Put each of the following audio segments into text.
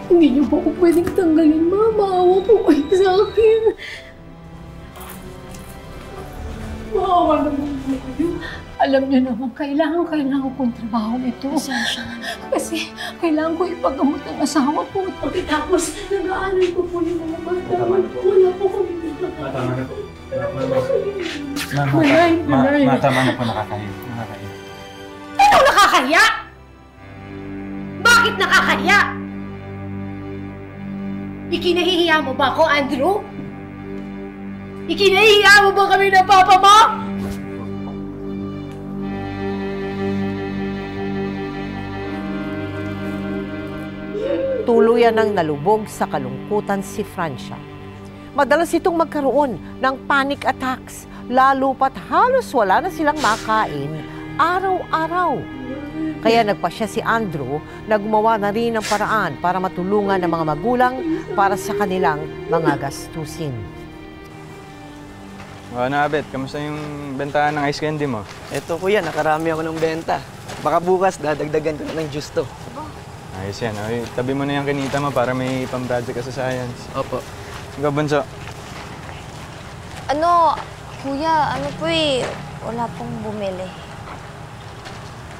Hindi niyo po ako pwedeng tanggalin, Ma. Maawa po kayo sa akin. Maawa naman po kayo. Alam niyo naman, kailangan kong trabaho ito. Kasi kailangan ko ipagamot ang asawa ko. Pagkatapos, nag-aaral ko po yung mga bata. Wala po kami dito. Tama na po. Tama na po, nakakahiya. Ano nakakahiya? Bakit nakakahiya? Ikinahihiya mo ba ako, Andrew? Ikinahihiya mo ba kami ng papa mo? Tuluyan ng nalubog sa kalungkutan si Francia. Madalas itong magkaroon ng panic attacks, lalo pat halos wala na silang makain araw-araw. Kaya nagpasya si Andrew na gumawa na rin ng paraan para matulungan ng mga magulang para sa kanilang mga gastusin. O ano, Abet, kamusta yung bentahan ng ice candy mo? Eto kuya, nakarami ako ng benta. Baka bukas dadagdagan ko na ng juice to. Ayos yan. Ay, tabi mo na yung kinita mo para may pang-project ka sa science. Opo. Ikaw, Bunso. Kuya, po wala pong bumili.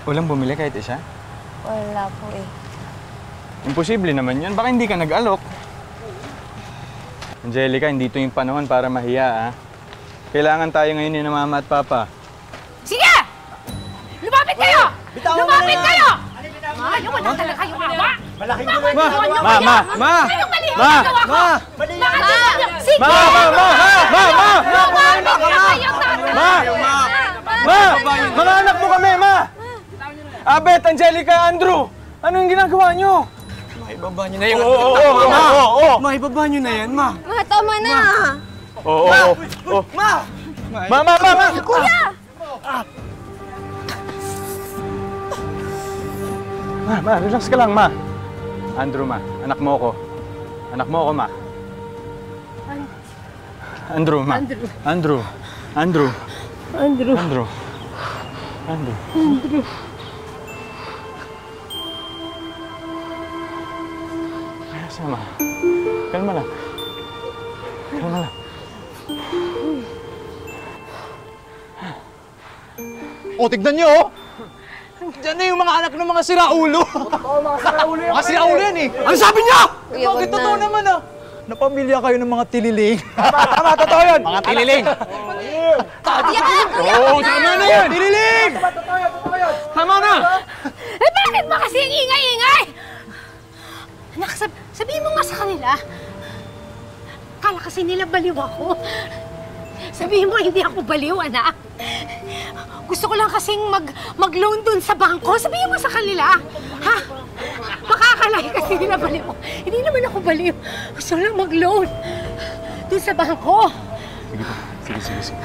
Walang bumili kahit isa? Wala po Imposible naman yun. Baka hindi ka nag-alok. Angelica, hindi ito yung panahon para mahiya, ha? Kailangan tayo ngayon ni Mama at Papa. Sige! Lumapit kayo! Lumapit kayo! Ayaw, wala talaga kayong awa! Malaking gulo. Mga anak mo kami, Ma! Abet, Angelica, Andrew! Ano yung ginagawa nyo? Maibaba nyo na yan. Maibaba nyo na yan, Ma. Ma, tama na! Ma! Kuya! Ma, relax ka lang, Ma. Andrew, Ma. Anak mo ako. Anak mo ako, Ma. Andrew, Ma. Andrew. Sama. Kalma lang. O, tignan nyo, oh! Diyan na yung mga anak ng mga siraulo. Oo, mga siraulo yan. Mga siraulo yan, eh. Ano sabi niya? Bakit totoo naman, ah? Napamilya kayo ng mga tililing. Tama, totoo yun. Mga tililing. Oo, tama na yun. Tililing! Totoo yun. Tama na. Eh, bakit ba kasi ang ingay-ingay? Anak, sabihin mo nga sa kanila. Kala kasi nila baliw ako. Sabihin mo, hindi ako baliw, anak. Gusto ko lang kasing mag-loan dun sa bangko. Sabihin mo sa kanila, ha? Makakalay kasi nila baliw. Hindi naman ako baliw. Gusto ko lang mag-loan dun sa bangko. Sige po. Sige.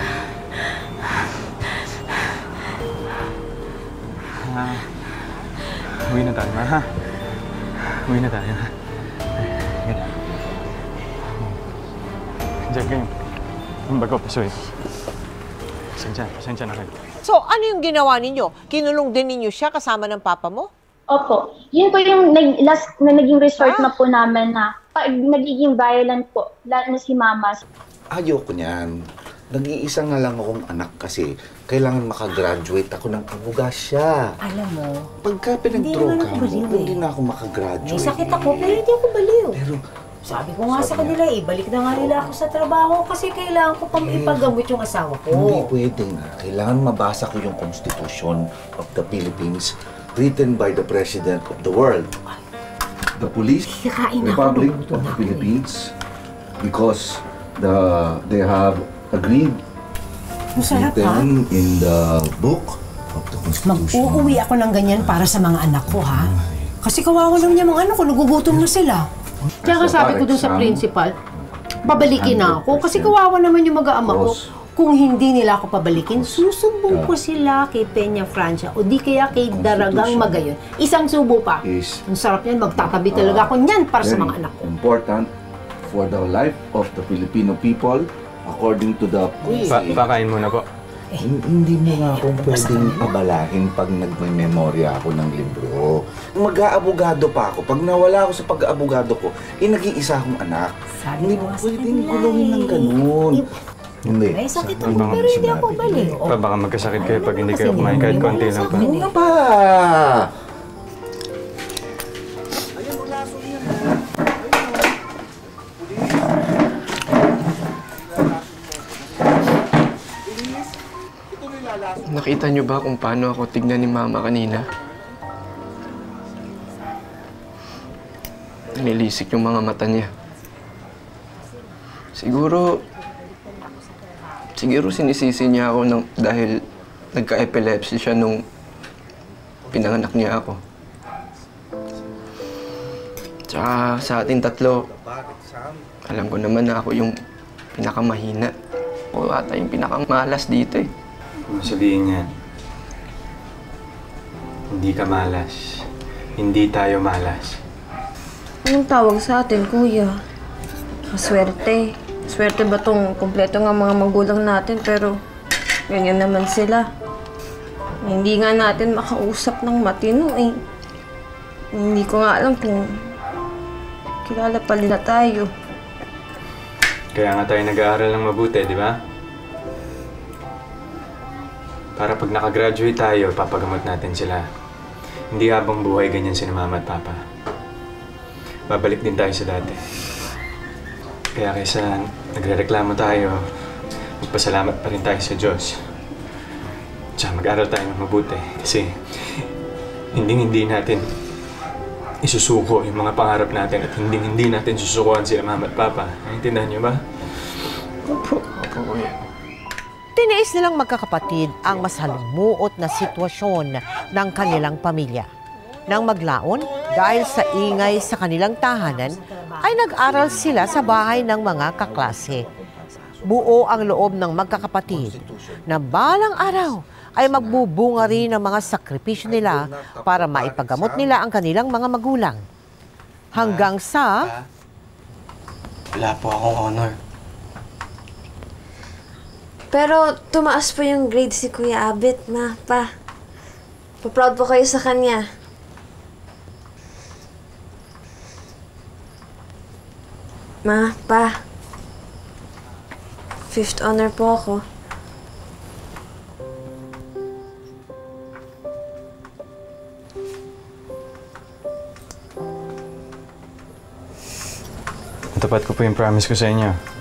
Uwi na tayo, ha? Uwi na tayo, ha? Diyan kayo. Ang bago, pasoy. Pasensya na kayo. So, ano yung ginawa ninyo? Kinulong din ninyo siya kasama ng papa mo? Opo. Yun po yung last na naging resort na po namin na pag nagiging violent po, lalo na si Mama. Ayoko niyan. Nag-iisa nga lang akong anak kasi kailangan makagraduate ako ng abogasya. Alam mo, pagka pinag-droga mo, hindi na ako makagraduate. May sakit ako, pero hindi ako baliw. Pero, sabi ko nga sa kanila, ibalik na nga nila ako sa trabaho kasi kailangan ko pang ipagamot yung asawa ko. Hindi pwede nga. Kailangan mabasa ko yung Constitution of the Philippines written by the President of the world. The Police Republic of the Philippines, because they have agreed written in the book of the Constitution. Mag-uuwi ako ng ganyan para sa mga anak ko, ha? Kasi kawawa lang niya mga anak ko, nagugutom na sila. Kaya sabi ko dun sa principal, pabalikin na ako. Kasi kawawa naman yung mag-aama ko. Kung hindi nila ako pabalikin, susumbong ko sila kay Peña Francia o di kaya kay Daragang Magayon. Isang subo pa. Ang sarap niyan, magtatabi talaga ako niyan para sa mga anak ko. Important for the life of the Filipino people according to the... Pakain muna po. Hindi mo nga akong pwedeng abalahin pag nagme-memorya ako ng libro. Mag-aabogado pa ako. Pag nawala ako sa pag-aabogado ko, nag-iisa akong anak. Hindi mo pwedeng gulungin ng ganun. Hindi. May sakit ako, pero hindi ako balik. Pa, baka magkasakit kayo pag hindi kayo kumain kahit konti lang pa. Ano ba? Nakita niyo ba kung paano ako tignan ni Mama kanina? Nanilisik yung mga mata niya. Siguro sinisisi niya ako dahil nagka-epilepsy siya nung pinanganak niya ako. Tsaka sa ating tatlo, alam ko naman na ako yung pinakamahina. O ata yung pinakamalas dito eh. Kung sabihin niyan, hindi ka malas. Hindi tayo malas. Anong tawag sa atin, kuya? Maswerte. Swerte ba tong kumpleto nga mga magulang natin, pero ganyan naman sila. Hindi nga natin makausap ng matino eh. Hindi ko nga alam kung kilala pa nila tayo. Kaya nga tayo nag-aaral ng mabuti, di ba? Para pag nakagraduate tayo, papagamot natin sila. Hindi habang buhay ganyan si Mama at Papa. Babalik din tayo sa dati. Kaya kaysa nagrereklamo tayo, magpasalamat pa rin tayo sa Diyos. Tsaka mag-aral tayo ng mabuti. Kasi hindi natin isusuko yung mga pangarap natin at hindi natin susukuhan sila Mama at Papa. Naintindihan niyo ba? Opo, kuya. Tiniis nilang magkakapatid ang mas halumuot na sitwasyon ng kanilang pamilya. Nang maglaon, dahil sa ingay sa kanilang tahanan, ay nag-aral sila sa bahay ng mga kaklase. Buo ang loob ng magkakapatid na balang araw ay magbubunga rin ang mga sakripisyo nila para maipagamot nila ang kanilang mga magulang. Hanggang sa... Wala po akong honor. Pero tumaas po yung grade si Kuya Abet, ma, pa. Pa-proud po kayo sa kanya. Ma, pa. 5th honor po ako. Tapat ko po yung promise ko sa inyo.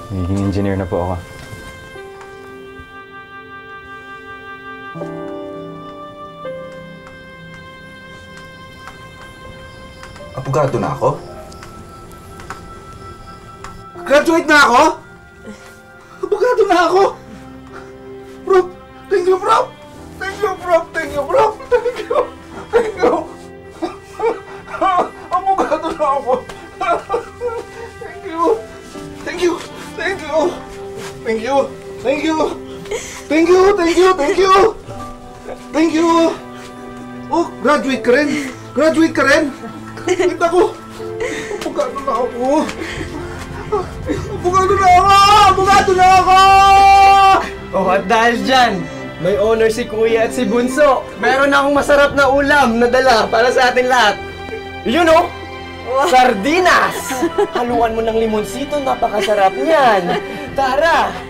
Nagiging engineer na po ako. Abogado na ako? Graduate na ako? Abogado na ako? Bro, thank you, bro! Thank you, bro! Thank you, bro! Thank you! Thank you! Abogado na ako! Thank you! Thank you! Thank you! Thank you! Thank you! Thank you! Thank you! Thank you! Thank you! Oh, graduate ka rin! Graduate ka rin! Graduate ako! Abogado na ako! Abogado na ako! Abogado na ako! Oh, at dahil dyan, may honor si Kuya at si Bunso. Meron akong masarap na ulam na dala para sa atin lahat. Yun oh! Sardinas! Haluan mo ng limonsito, napakasarap niyan. Tara!